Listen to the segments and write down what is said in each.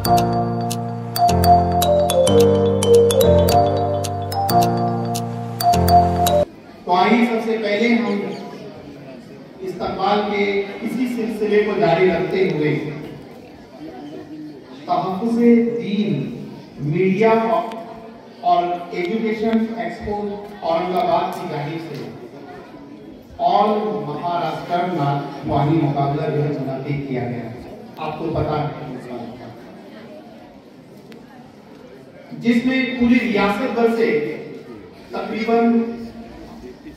तो आइए सबसे पहले हम इस्तकबाल के इसी सिलसिले को जारी रखते हुए तहफ़्फ़ुज़े दीन मीडिया और एजुकेशन एक्सपो औरंगाबाद की जानिब से ऑल महाराष्ट्र नाटवानी मुकाबला जो है मुनाकिद किया गया। आपको पता है जिसमें पूरी रियासत भर से तकरीबन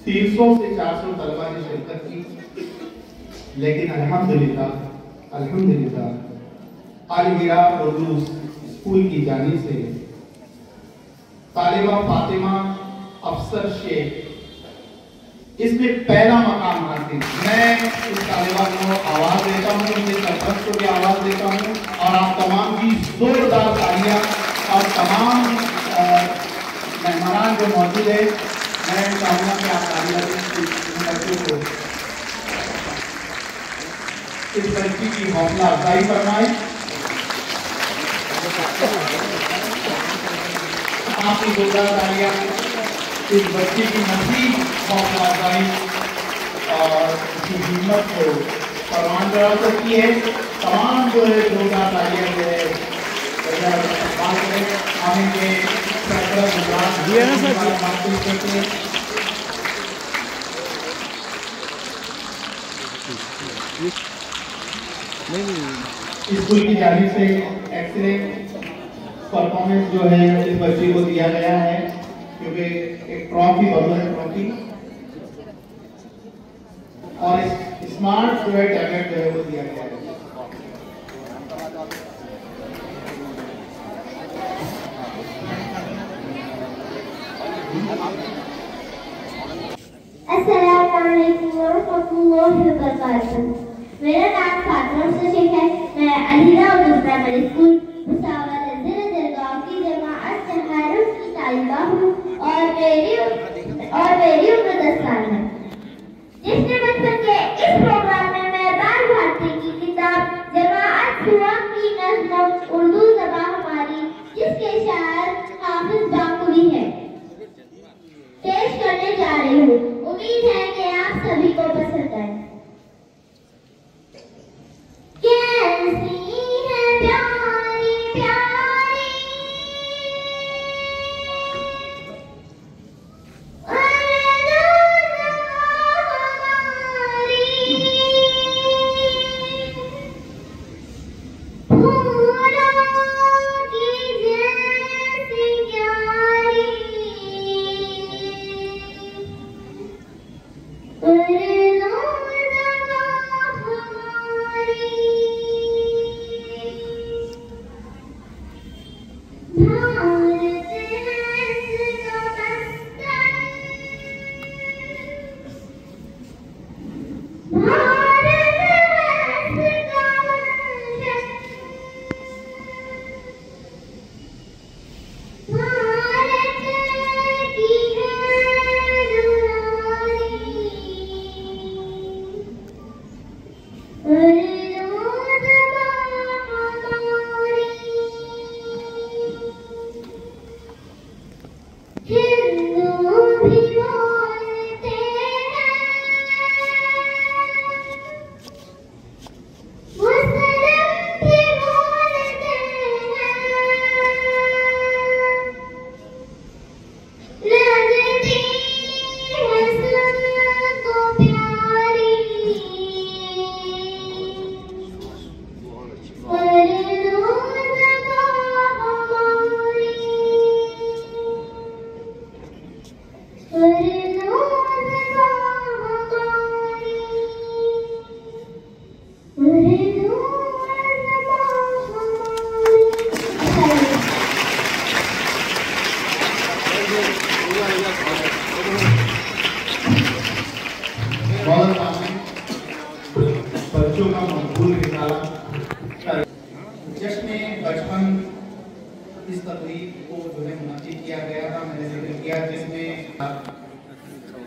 300 से 400 तलबा ने शिरकत की, लेकिन अल्हम्दुलिल्लाह अल-हिरा उर्दू स्कूल की जानिब से तालिबा फातिमा अफसर शेख इसमें पहला मकाम हासिल। मैं इस तालिबा को आवाज देता हूँ, उनके सरपंच को भी आवाज देता हूँ और आप तमाम की जोरदार तालियां और तमाम मेहमान जो मौजूद है, मैं चाहूँगा कि आप तालियां बच्चों को इस बच्ची की हौसला अफजाई फरमाएं। आपकी जोरदार तालियां इस बच्ची की मज़ीद हौसला अफजाई और उसकी हिम्मत को परवान चढ़ा सकती है। तमाम जो है जोरदार तालियां जो है बात करें आने के स्कूल की जानिब से एक्सीलेंट परफॉर्मेंस जो है इस बच्चे को दिया गया है, क्योंकि एक ट्रॉफी ट्रॉफी और स्मार्ट जो है टैबलेट जो है वो दिया गया है। अस्सलामु अलैकुम वरहमतुल्लाहि वबरकातुहू। मेरा नाम फातिमा शेख है। मैं अल-हिरा उर्दू प्राइमरी स्कूल भुसावल दरगाह की जमाअत तहारुफ की तालिबा हूँ और मेरी उम्र 10 साल है। जिसने बचपन के इस प्रोग्राम में मैं बाल भारती की किताब जमाअत हुआ की नज़्म उर्दू ज़बान हमारी, जिसके शायर हाफिज बाकुरी है, पेश करने जा रही हूँ। उम्मीद है कि आप सभी को पसंद आए। कैसी है प्यारी प्यारी बच्चों का मकबूल रिसाला जश्न बचपन इस तकरीब को जो है मुनाकिद किया गया था, मैंने जिक्र किया, जिसमें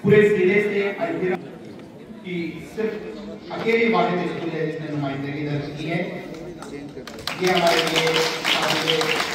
पूरे जिले से अल-हिरा की सिर्फ अकेली वाहिद स्कूल है जिसने नुमाइंदगी दर्ज की है। ये हमारे लिए